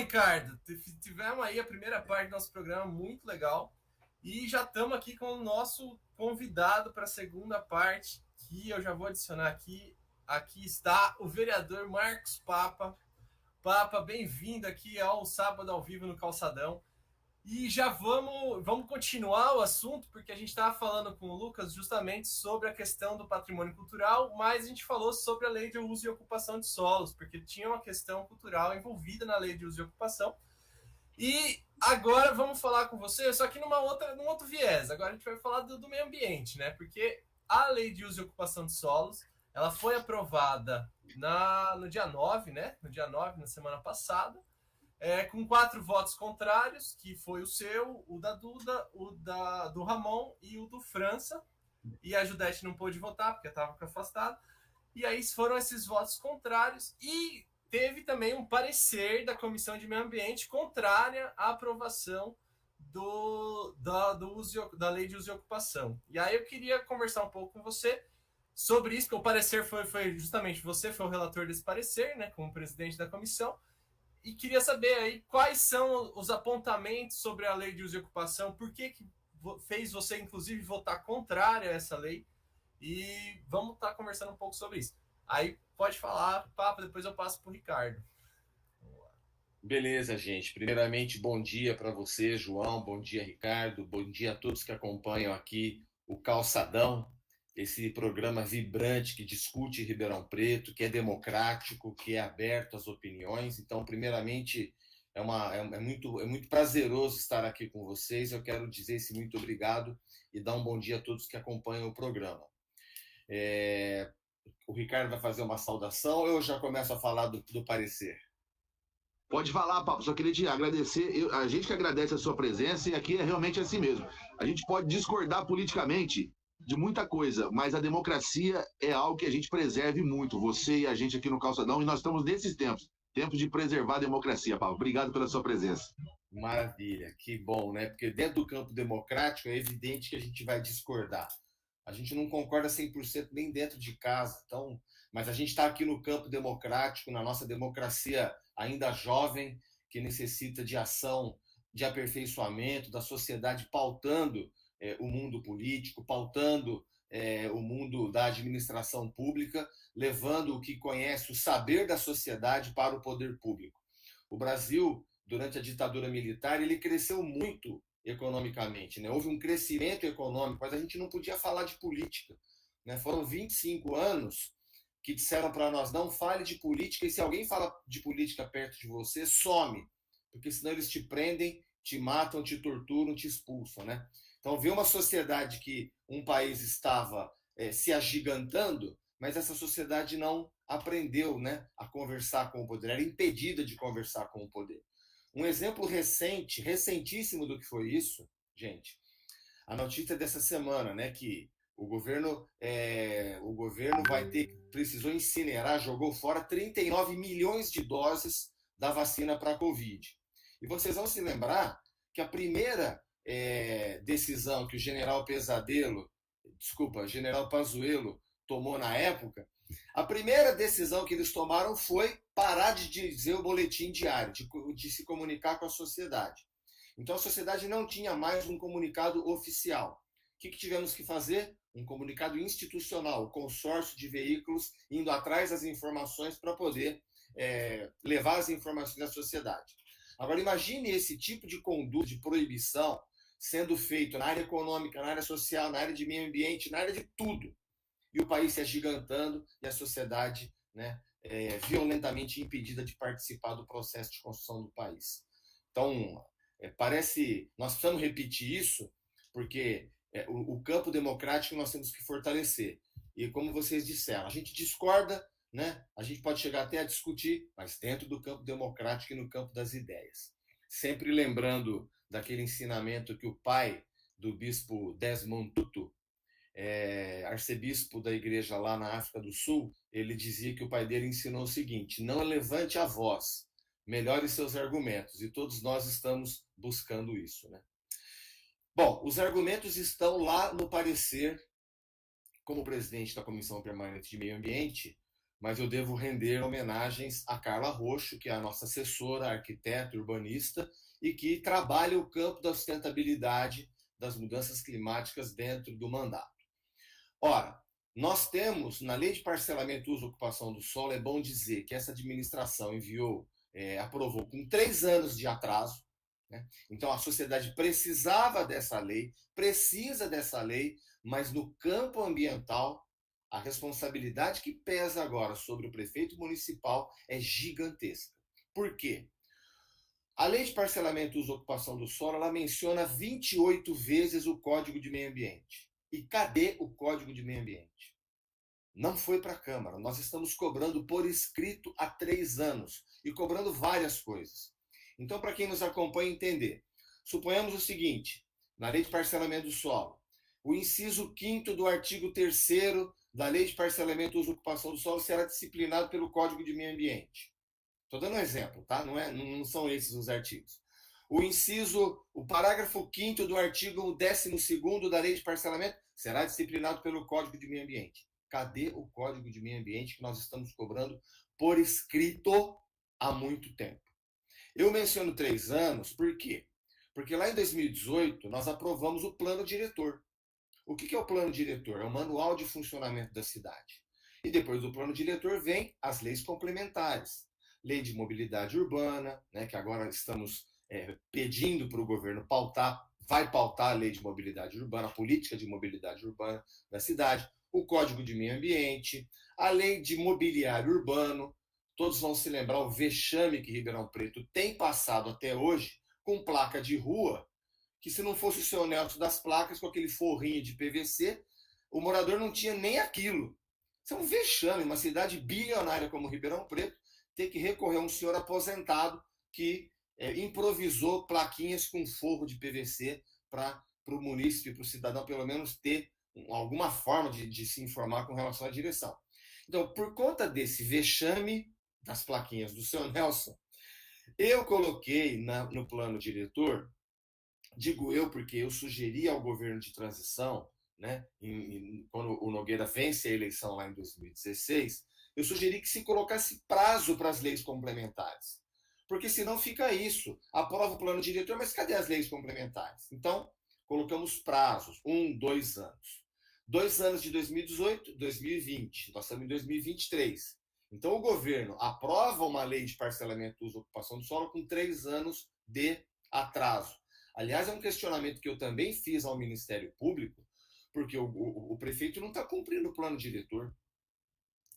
Ricardo, tivemos aí a primeira parte do nosso programa, muito legal. E já estamos aqui com o nosso convidado para a segunda parte, que eu já vou adicionar aqui. Aqui está o vereador Marcos Papa. Papa, bem-vindo aqui ao Sábado ao Vivo no Calçadão. E já vamos continuar o assunto, porque a gente estava falando com o Lucas justamente sobre a questão do patrimônio cultural, mas a gente falou sobre a lei de uso e ocupação de solos, porque tinha uma questão cultural envolvida na lei de uso e ocupação. E agora vamos falar com você, só que num outro viés. Agora a gente vai falar do meio ambiente, né? Porque a lei de uso e ocupação de solos, ela foi aprovada no dia 9, né? No dia 9, na semana passada. Com 4 votos contrários, que foi o seu, o da Duda, do Ramon e o do França. E a Judete não pôde votar, porque estava afastada. E aí foram esses votos contrários. E teve também um parecer da Comissão de Meio Ambiente contrária à aprovação da lei de uso e ocupação. E aí eu queria conversar um pouco com você sobre isso, porque o parecer foi justamente você, foi o relator desse parecer, né, como presidente da comissão. E queria saber aí quais são os apontamentos sobre a lei de uso e ocupação, por que fez você, inclusive, votar contrário a essa lei, e vamos estar conversando um pouco sobre isso. Aí pode falar, Papa, depois eu passo para o Ricardo. Beleza, gente. Primeiramente, bom dia para você, João, bom dia, Ricardo, bom dia a todos que acompanham aqui o Calçadão, esse programa vibrante que discute Ribeirão Preto, que é democrático, que é aberto às opiniões. Então, primeiramente, é muito prazeroso estar aqui com vocês. Eu quero dizer esse muito obrigado e dar um bom dia a todos que acompanham o programa. O Ricardo vai fazer uma saudação ou eu já começo a falar do parecer? Pode falar, Papo. Só queria te agradecer. A gente que agradece a sua presença e aqui é realmente assim mesmo. A gente pode discordar politicamente de muita coisa, mas a democracia é algo que a gente preserve muito. Você e a gente aqui no Calçadão, e nós estamos nesses tempos de preservar a democracia, Papo. Obrigado pela sua presença. Maravilha, que bom, né? Porque dentro do campo democrático é evidente que a gente vai discordar. A gente não concorda 100% nem dentro de casa, então, mas a gente está aqui no campo democrático, na nossa democracia ainda jovem, que necessita de ação, de aperfeiçoamento, da sociedade pautando o mundo político, pautando o mundo da administração pública, levando o que conhece, o saber da sociedade para o poder público. O Brasil, durante a ditadura militar, ele cresceu muito economicamente, né? Houve um crescimento econômico, mas a gente não podia falar de política, né? Foram 25 anos que disseram para nós, não fale de política, e se alguém fala de política perto de você, some, porque senão eles te prendem, te matam, te torturam, te expulsam, né? Então, ver uma sociedade que um país estava se agigantando, mas essa sociedade não aprendeu, né, a conversar com o poder, era impedida de conversar com o poder. Um exemplo recentíssimo do que foi isso, gente, a notícia dessa semana, né, que o governo precisou incinerar, jogou fora 39 milhões de doses da vacina para a Covid. E vocês vão se lembrar que a primeira decisão que o general Pazuello tomou na época, a primeira decisão que eles tomaram foi parar de dizer o boletim diário, de se comunicar com a sociedade. Então a sociedade não tinha mais um comunicado oficial. O que tivemos que fazer? Um comunicado institucional, o consórcio de veículos indo atrás das informações para poder levar as informações à sociedade. Agora imagine esse tipo de conduta, de proibição, sendo feito na área econômica, na área social, na área de meio ambiente, na área de tudo. E o país se agigantando e a sociedade, né, violentamente impedida de participar do processo de construção do país. Então, nós precisamos repetir isso, porque o campo democrático nós temos que fortalecer. E como vocês disseram, a gente discorda, né? A gente pode chegar até a discutir, mas dentro do campo democrático e no campo das ideias. Sempre lembrando daquele ensinamento que o pai do bispo Desmond Tutu, arcebispo da igreja lá na África do Sul, ele dizia que o pai dele ensinou o seguinte: não levante a voz, melhore seus argumentos. E todos nós estamos buscando isso, né? Bom, os argumentos estão lá no parecer. Como presidente da Comissão Permanente de Meio Ambiente, mas eu devo render homenagens a Carla Rocho, que é a nossa assessora, arquiteta, urbanista, e que trabalha o campo da sustentabilidade das mudanças climáticas dentro do mandato. Ora, nós temos, na Lei de Parcelamento e Uso e Ocupação do Solo, é bom dizer que essa administração aprovou com 3 anos de atraso, né? Então a sociedade precisava dessa lei, precisa dessa lei, mas no campo ambiental, a responsabilidade que pesa agora sobre o prefeito municipal é gigantesca. Por quê? A Lei de Parcelamento e Uso e Ocupação do Solo, ela menciona 28 vezes o Código de Meio Ambiente. E cadê o Código de Meio Ambiente? Não foi para a Câmara. Nós estamos cobrando por escrito há 3 anos e cobrando várias coisas. Então, para quem nos acompanha entender, suponhamos o seguinte, na Lei de Parcelamento do Solo, o inciso 5º do artigo 3º da Lei de Parcelamento e Uso e Ocupação do Solo será disciplinado pelo Código de Meio Ambiente. Estou dando um exemplo, tá? Não são esses os artigos. O parágrafo 5º do artigo 12º da Lei de Parcelamento será disciplinado pelo Código de Meio Ambiente. Cadê o Código de Meio Ambiente que nós estamos cobrando por escrito há muito tempo? Eu menciono 3 anos, por quê? Porque lá em 2018 nós aprovamos o plano diretor. O que é o plano diretor? É o manual de funcionamento da cidade. E depois do plano diretor vem as leis complementares. Lei de mobilidade urbana, né, que agora estamos pedindo para o governo vai pautar a lei de mobilidade urbana, a política de mobilidade urbana da cidade, o Código de Meio Ambiente, a lei de mobiliário urbano. Todos vão se lembrar o vexame que Ribeirão Preto tem passado até hoje com placa de rua, que se não fosse o seu Nelson das placas, com aquele forrinho de PVC, o morador não tinha nem aquilo. Isso é um vexame, uma cidade bilionária como Ribeirão Preto ter que recorrer a um senhor aposentado que improvisou plaquinhas com forro de PVC para o munícipe, para o cidadão, pelo menos ter alguma forma de se informar com relação à direção. Então, por conta desse vexame das plaquinhas do seu Nelson, eu coloquei no plano diretor, digo eu porque eu sugeri ao governo de transição, né, quando o Nogueira vence a eleição lá em 2016, eu sugeri que se colocasse prazo para as leis complementares. Porque senão fica isso. Aprova o plano diretor, mas cadê as leis complementares? Então, colocamos prazos, 1, 2 anos. 2 anos de 2018, 2020. Nós estamos em 2023. Então, o governo aprova uma lei de parcelamento do uso e ocupação do solo com 3 anos de atraso. Aliás, é um questionamento que eu também fiz ao Ministério Público, porque o prefeito não está cumprindo o plano diretor.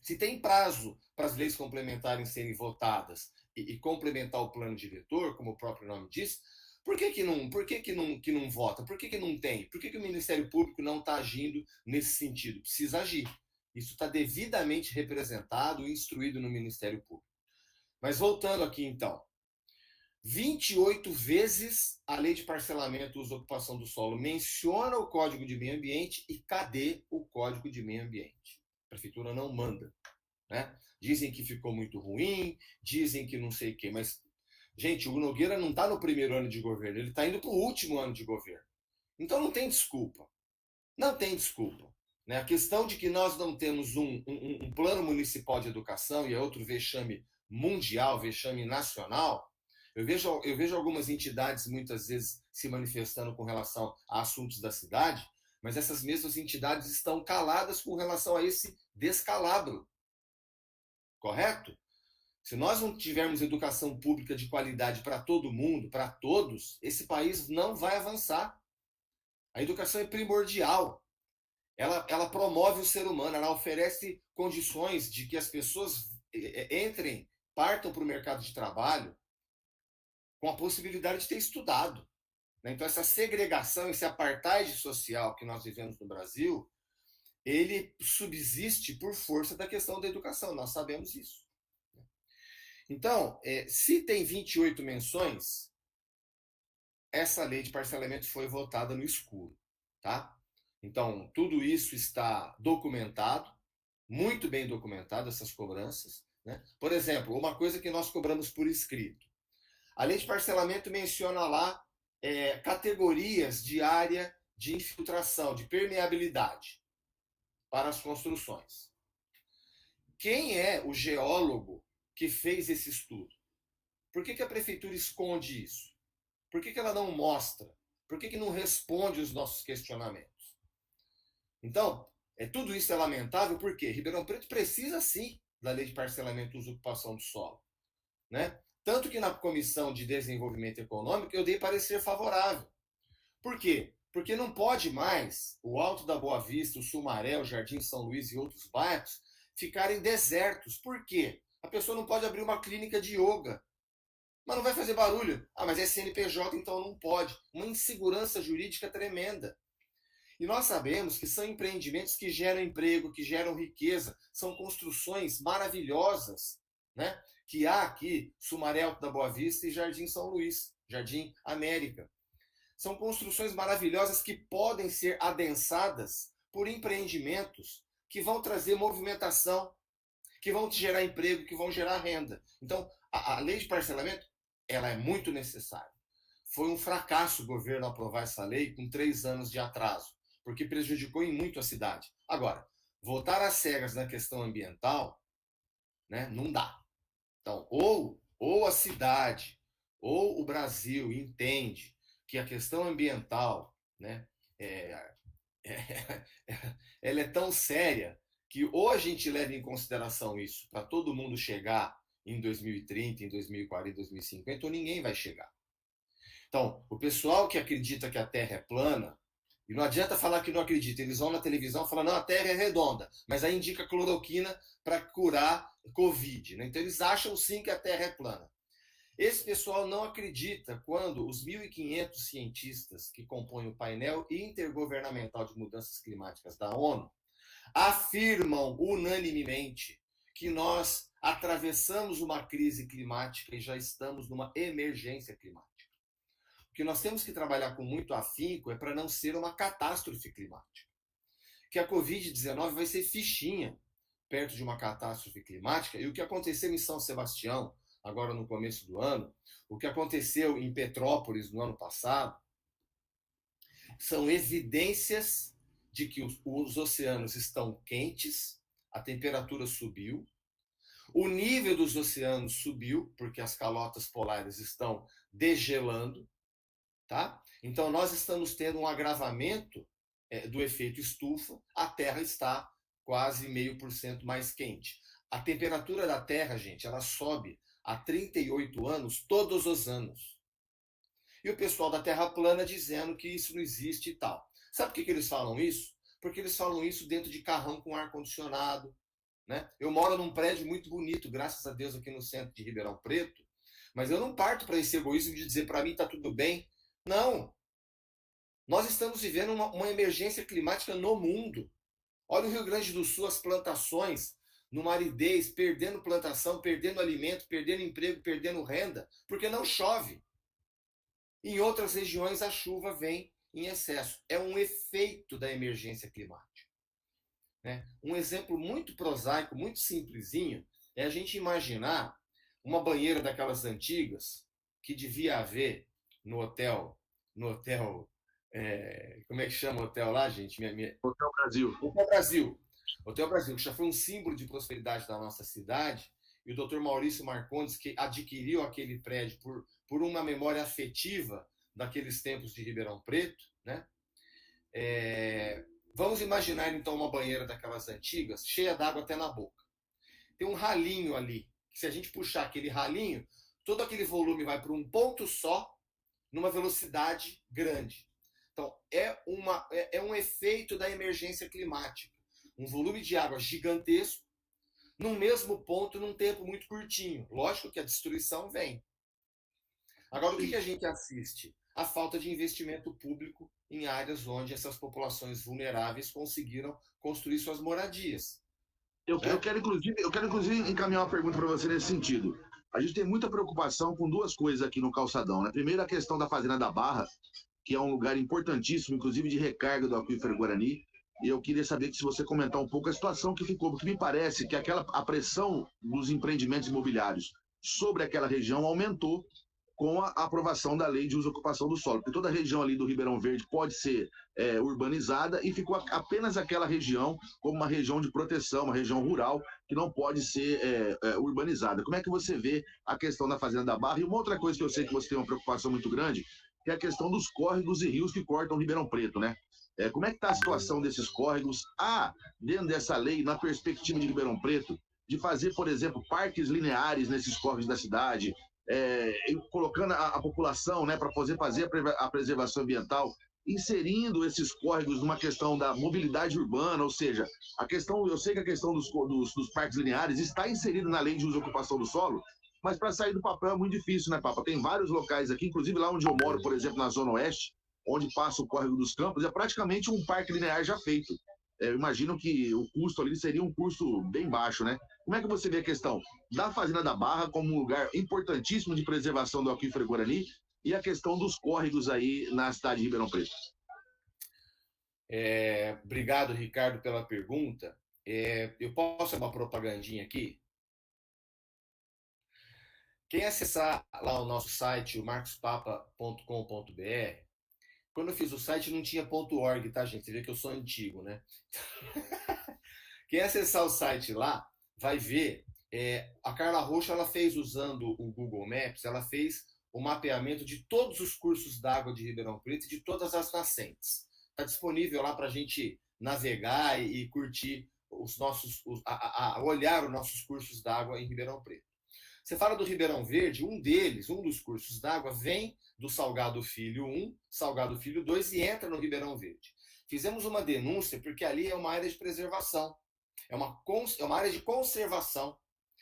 Se tem prazo para as leis complementares serem votadas e complementar o plano diretor, como o próprio nome diz, por que não vota? Por que não tem? Por que o Ministério Público não está agindo nesse sentido? Precisa agir. Isso está devidamente representado e instruído no Ministério Público. Mas voltando aqui então, 28 vezes a Lei de Parcelamento e Uso e Ocupação do Solo menciona o Código de Meio Ambiente e cadê o Código de Meio Ambiente? A prefeitura não manda, né? Dizem que ficou muito ruim, dizem que não sei o quê, mas, gente, o Nogueira não está no primeiro ano de governo, ele está indo para o último ano de governo. Então não tem desculpa. Não tem desculpa. Né? A questão de que nós não temos um plano municipal de educação e é outro vexame mundial, vexame nacional. Eu vejo algumas entidades muitas vezes se manifestando com relação a assuntos da cidade, mas essas mesmas entidades estão caladas com relação a esse descalabro. Correto? Se nós não tivermos educação pública de qualidade para todo mundo, para todos, esse país não vai avançar. A educação é primordial. Ela promove o ser humano, ela oferece condições de que as pessoas partam para o mercado de trabalho com a possibilidade de ter estudado. Então, essa segregação, esse apartheid social que nós vivemos no Brasil, ele subsiste por força da questão da educação, nós sabemos isso. Então, se tem 28 menções, essa lei de parcelamento foi votada no escuro, tá? Então, tudo isso está documentado, muito bem documentado, essas cobranças, né? Por exemplo, uma coisa que nós cobramos por escrito. A lei de parcelamento menciona lá categorias de área de infiltração, de permeabilidade para as construções. Quem é o geólogo que fez esse estudo? Por que a prefeitura esconde isso? Por que ela não mostra? Por que não responde os nossos questionamentos? Então, tudo isso é lamentável porque Ribeirão Preto precisa sim da lei de parcelamento e uso e ocupação do solo. Né? Tanto que na Comissão de Desenvolvimento Econômico eu dei parecer favorável. Por quê? Porque não pode mais o Alto da Boa Vista, o Sumaré, o Jardim São Luís e outros bairros ficarem desertos. Por quê? A pessoa não pode abrir uma clínica de yoga. Mas não vai fazer barulho. Ah, mas é CNPJ, então não pode. Uma insegurança jurídica tremenda. E nós sabemos que são empreendimentos que geram emprego, que geram riqueza, são construções maravilhosas, né? Que há aqui Sumaré, Alto da Boa Vista e Jardim São Luís, Jardim América. São construções maravilhosas que podem ser adensadas por empreendimentos que vão trazer movimentação, que vão gerar emprego, que vão gerar renda. Então, a lei de parcelamento, ela é muito necessária. Foi um fracasso o governo aprovar essa lei com 3 anos de atraso, porque prejudicou em muito a cidade. Agora, votar às cegas na questão ambiental, né, não dá. Então, ou a cidade, ou o Brasil entende que a questão ambiental, né, ela é tão séria que ou a gente leva em consideração isso para todo mundo chegar em 2030, em 2040, em 2050, ou ninguém vai chegar. Então, o pessoal que acredita que a Terra é plana, e não adianta falar que não acredita, eles vão na televisão e falam, não, a Terra é redonda, mas aí indica cloroquina para curar Covid. Né? Então, eles acham sim que a Terra é plana. Esse pessoal não acredita quando os 1.500 cientistas que compõem o painel intergovernamental de mudanças climáticas da ONU afirmam unanimemente que nós atravessamos uma crise climática e já estamos numa emergência climática. O que nós temos que trabalhar com muito afinco é para não ser uma catástrofe climática. Que a Covid-19 vai ser fichinha perto de uma catástrofe climática, e o que aconteceu em São Sebastião, agora no começo do ano, o que aconteceu em Petrópolis no ano passado, são evidências de que os oceanos estão quentes, a temperatura subiu, o nível dos oceanos subiu, porque as calotas polares estão degelando, tá? Então nós estamos tendo um agravamento do efeito estufa, a Terra está quase 0,5% mais quente. A temperatura da Terra, gente, ela sobe há 38 anos, todos os anos. E o pessoal da Terra plana dizendo que isso não existe e tal. Sabe por que eles falam isso? Porque eles falam isso dentro de carrão com ar-condicionado. Né? Eu moro num prédio muito bonito, graças a Deus, aqui no centro de Ribeirão Preto, mas eu não parto para esse egoísmo de dizer para mim está tudo bem. Não. Nós estamos vivendo uma emergência climática no mundo. Olha o Rio Grande do Sul, as plantações numa aridez, perdendo plantação, perdendo alimento, perdendo emprego, perdendo renda, porque não chove. Em outras regiões a chuva vem em excesso. É um efeito da emergência climática. Né? Um exemplo muito prosaico, muito simplesinho, é a gente imaginar uma banheira daquelas antigas que devia haver no hotel, como é que chama o hotel lá, gente? Hotel Brasil. Hotel Brasil, que já foi um símbolo de prosperidade da nossa cidade, e o Dr. Maurício Marcondes, que adquiriu aquele prédio por uma memória afetiva daqueles tempos de Ribeirão Preto, né? Vamos imaginar, então, uma banheira daquelas antigas, cheia d'água até na boca. Tem um ralinho ali, que se a gente puxar aquele ralinho, todo aquele volume vai para um ponto só, numa velocidade grande. Então, é um efeito da emergência climática. Um volume de água gigantesco, num mesmo ponto, num tempo muito curtinho. Lógico que a destruição vem. Agora, o que a gente assiste? A falta de investimento público em áreas onde essas populações vulneráveis conseguiram construir suas moradias. Eu quero, inclusive, encaminhar uma pergunta para você nesse sentido. A gente tem muita preocupação com duas coisas aqui no Calçadão. Né? Primeiro, a questão da Fazenda da Barra, que é um lugar importantíssimo, inclusive de recarga do aquífero Guarani. E eu queria saber se você comentar um pouco a situação que ficou, porque me parece que a pressão dos empreendimentos imobiliários sobre aquela região aumentou com a aprovação da lei de uso e ocupação do solo, porque toda a região ali do Ribeirão Verde pode ser urbanizada e ficou apenas aquela região como uma região de proteção, uma região rural que não pode ser urbanizada. Como é que você vê a questão da Fazenda da Barra? E uma outra coisa que eu sei que você tem uma preocupação muito grande, que é a questão dos córregos e rios que cortam Ribeirão Preto, né? Como é que está a situação desses córregos? Dentro dessa lei, na perspectiva de Ribeirão Preto, de fazer, por exemplo, parques lineares nesses córregos da cidade, colocando a população, né, para poder fazer a preservação ambiental, inserindo esses córregos numa questão da mobilidade urbana, ou seja, eu sei que a questão dos parques lineares está inserida na lei de uso e ocupação do solo, mas para sair do papel é muito difícil, né, Papa? Tem vários locais aqui, inclusive lá onde eu moro, por exemplo, na Zona Oeste, onde passa o Córrego dos Campos, é praticamente um parque linear já feito. Eu imagino que o custo ali seria um custo bem baixo, né? Como é que você vê a questão da Fazenda da Barra como um lugar importantíssimo de preservação do aquífero Guarani e a questão dos córregos aí na cidade de Ribeirão Preto? Obrigado, Ricardo, pela pergunta. Eu posso fazer uma propagandinha aqui? Quem acessar lá o nosso site, o marcospapa.com.br, quando eu fiz o site não tinha .org, tá, gente? Você vê que eu sou antigo, né? Quem acessar o site lá vai ver. A Carla Rocha, ela fez, usando o Google Maps, ela fez o mapeamento de todos os cursos d'água de Ribeirão Preto e de todas as nascentes. Está disponível lá para a gente navegar e curtir os nossos, olhar os nossos cursos d'água em Ribeirão Preto. Você fala do Ribeirão Verde, um dos cursos d'água vem do Salgado Filho 1, Salgado Filho 2 e entra no Ribeirão Verde. Fizemos uma denúncia porque ali é uma área de preservação, é uma área de conservação,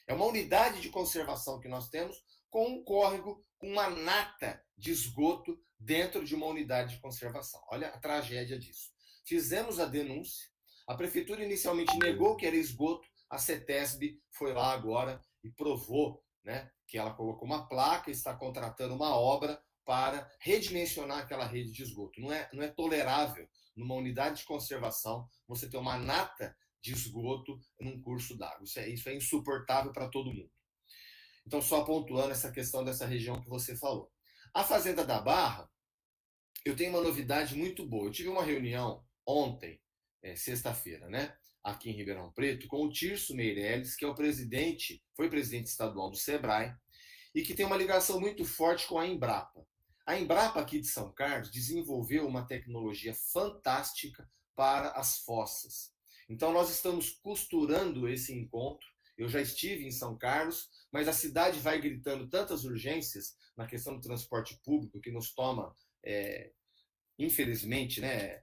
é uma unidade de conservação que nós temos com um córrego, com uma nata de esgoto dentro de uma unidade de conservação. Olha a tragédia disso. Fizemos a denúncia, a prefeitura inicialmente negou que era esgoto, a CETESB foi lá agora e provou, né, que ela colocou uma placa e está contratando uma obra para redimensionar aquela rede de esgoto. Não é tolerável, numa unidade de conservação, você ter uma nata de esgoto num curso d'água. Isso é insuportável para todo mundo. Então, só pontuando essa questão dessa região que você falou. A Fazenda da Barra, eu tenho uma novidade muito boa. Eu tive uma reunião ontem, sexta-feira, né, aqui em Ribeirão Preto, com o Tirso Meirelles, que foi presidente estadual do SEBRAE, e que tem uma ligação muito forte com a Embrapa. A Embrapa aqui de São Carlos desenvolveu uma tecnologia fantástica para as fossas. Então, nós estamos costurando esse encontro. Eu já estive em São Carlos, mas a cidade vai gritando tantas urgências na questão do transporte público que nos toma, infelizmente, né,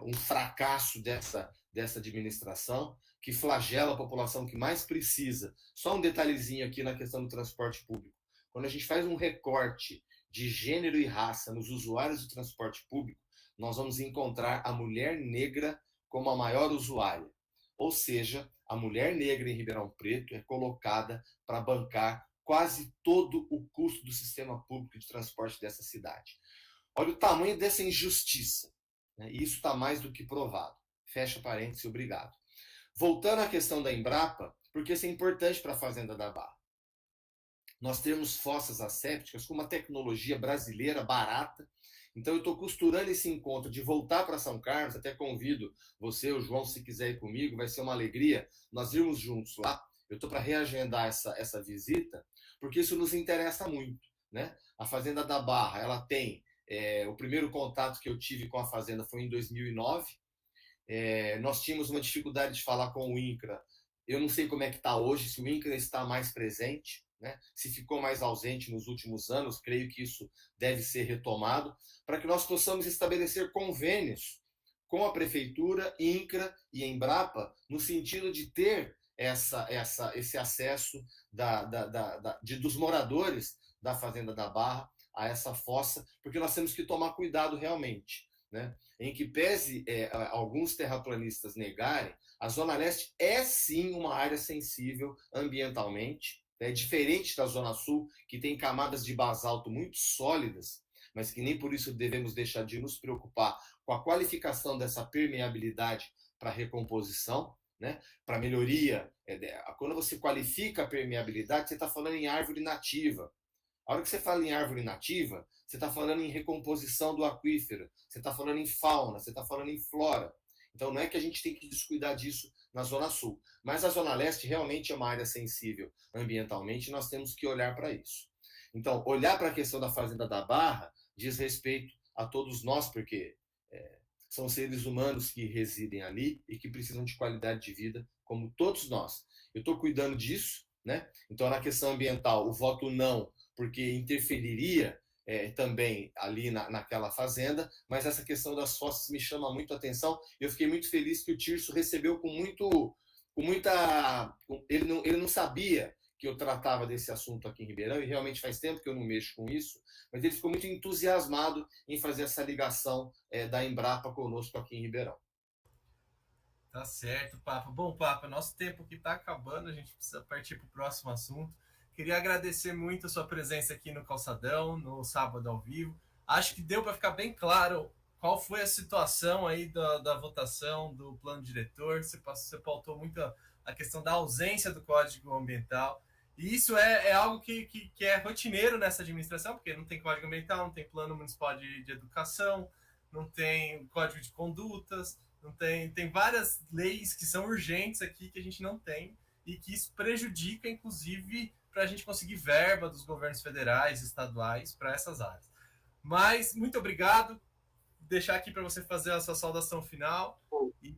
um fracasso dessa administração, que flagela a população que mais precisa. Só um detalhezinho aqui na questão do transporte público. Quando a gente faz um recorte de gênero e raça nos usuários do transporte público, nós vamos encontrar a mulher negra como a maior usuária. Ou seja, a mulher negra em Ribeirão Preto é colocada para bancar quase todo o custo do sistema público de transporte dessa cidade. Olha o tamanho dessa injustiça. E isso está mais do que provado. Fecha parênteses, obrigado. Voltando à questão da Embrapa, porque isso é importante para a Fazenda da Barra. Nós temos fossas assépticas com uma tecnologia brasileira barata. Então, eu estou costurando esse encontro de voltar para São Carlos. Até convido você, o João, se quiser ir comigo, vai ser uma alegria nós irmos juntos lá. Eu estou para reagendar essa visita, porque isso nos interessa muito, né? A Fazenda da Barra, ela tem... o primeiro contato que eu tive com a Fazenda foi em 2009. Nós tínhamos uma dificuldade de falar com o INCRA. Eu não sei como é que está hoje, se o INCRA está mais presente, né? Se ficou mais ausente nos últimos anos, creio que isso deve ser retomado, para que nós possamos estabelecer convênios com a Prefeitura, INCRA e Embrapa, no sentido de ter esse acesso dos moradores da Fazenda da Barra a essa fossa, porque nós temos que tomar cuidado realmente, né? Em que pese alguns terraplanistas negarem, a Zona Leste é sim uma área sensível ambientalmente, diferente da Zona Sul, que tem camadas de basalto muito sólidas, mas que nem por isso devemos deixar de nos preocupar com a qualificação dessa permeabilidade para recomposição, né? Para melhoria. Quando você qualifica a permeabilidade, você está falando em árvore nativa. A hora que você fala em árvore nativa, você está falando em recomposição do aquífero, você está falando em fauna, você está falando em flora. Então não é que a gente tem que descuidar disso na Zona Sul. Mas a Zona Leste realmente é uma área sensível ambientalmente e nós temos que olhar para isso. Então, olhar para a questão da Fazenda da Barra diz respeito a todos nós, porque são seres humanos que residem ali e que precisam de qualidade de vida, como todos nós. Eu estou cuidando disso, né? Então, na questão ambiental, o voto não, porque interferiria também ali naquela fazenda, mas essa questão das fossas me chama muito a atenção. Eu fiquei muito feliz que o Tirso recebeu com muita... Ele não sabia que eu tratava desse assunto aqui em Ribeirão, e realmente faz tempo que eu não mexo com isso, mas ele ficou muito entusiasmado em fazer essa ligação da Embrapa conosco aqui em Ribeirão. Tá certo, Papa. Bom, Papa, nosso tempo aqui está acabando, a gente precisa partir para o próximo assunto. Queria agradecer muito a sua presença aqui no Calçadão, no sábado ao vivo. Acho que deu para ficar bem claro qual foi a situação aí da votação do plano diretor. Você pautou muito a questão da ausência do Código Ambiental. E isso é algo que é rotineiro nessa administração, porque não tem Código Ambiental, não tem Plano Municipal de Educação, não tem Código de Condutas, não tem várias leis que são urgentes aqui que a gente não tem e que isso prejudica, inclusive, para a gente conseguir verba dos governos federais, estaduais, para essas áreas. Mas, muito obrigado. Vou deixar aqui para você fazer a sua saudação final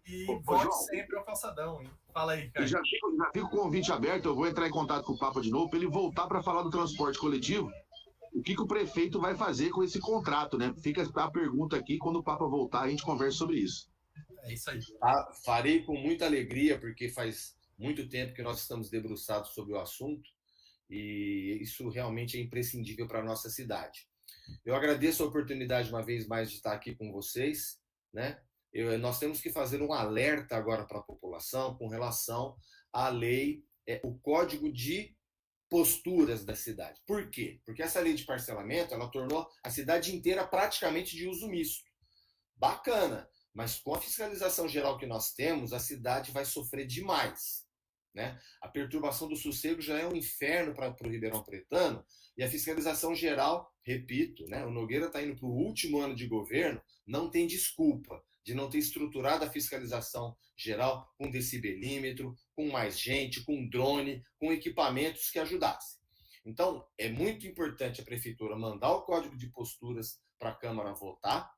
e volte João, sempre ao Calçadão. Hein? Fala aí, cara. Já fico com o convite aberto, eu vou entrar em contato com o Papa de novo para ele voltar para falar do transporte coletivo. O que o prefeito vai fazer com esse contrato, né? Fica a pergunta aqui, quando o Papa voltar, a gente conversa sobre isso. É isso aí. Farei com muita alegria, porque faz muito tempo que nós estamos debruçados sobre o assunto e isso realmente é imprescindível para a nossa cidade. Eu agradeço a oportunidade uma vez mais de estar aqui com vocês, né? Nós temos que fazer um alerta agora para a população com relação à lei, o Código de Posturas da cidade. Por quê? Porque essa lei de parcelamento, ela tornou a cidade inteira praticamente de uso misto. Bacana, mas com a fiscalização geral que nós temos, a cidade vai sofrer demais, né? A perturbação do sossego já é um inferno para o Ribeirão Pretano, e a fiscalização geral, repito, né? O Nogueira está indo para o último ano de governo, não tem desculpa de não ter estruturado a fiscalização geral com decibelímetro, com mais gente, com drone, com equipamentos que ajudassem. Então, é muito importante a prefeitura mandar o Código de Posturas para a Câmara votar,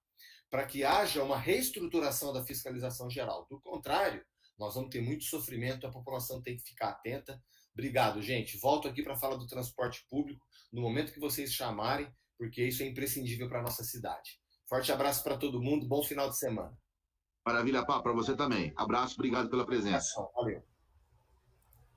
para que haja uma reestruturação da fiscalização geral. Do contrário, nós vamos ter muito sofrimento, a população tem que ficar atenta. Obrigado, gente. Volto aqui para falar do transporte público no momento que vocês chamarem, porque isso é imprescindível para a nossa cidade. Forte abraço para todo mundo, bom final de semana. Maravilha, Pá, para você também. Abraço, obrigado pela presença. Valeu.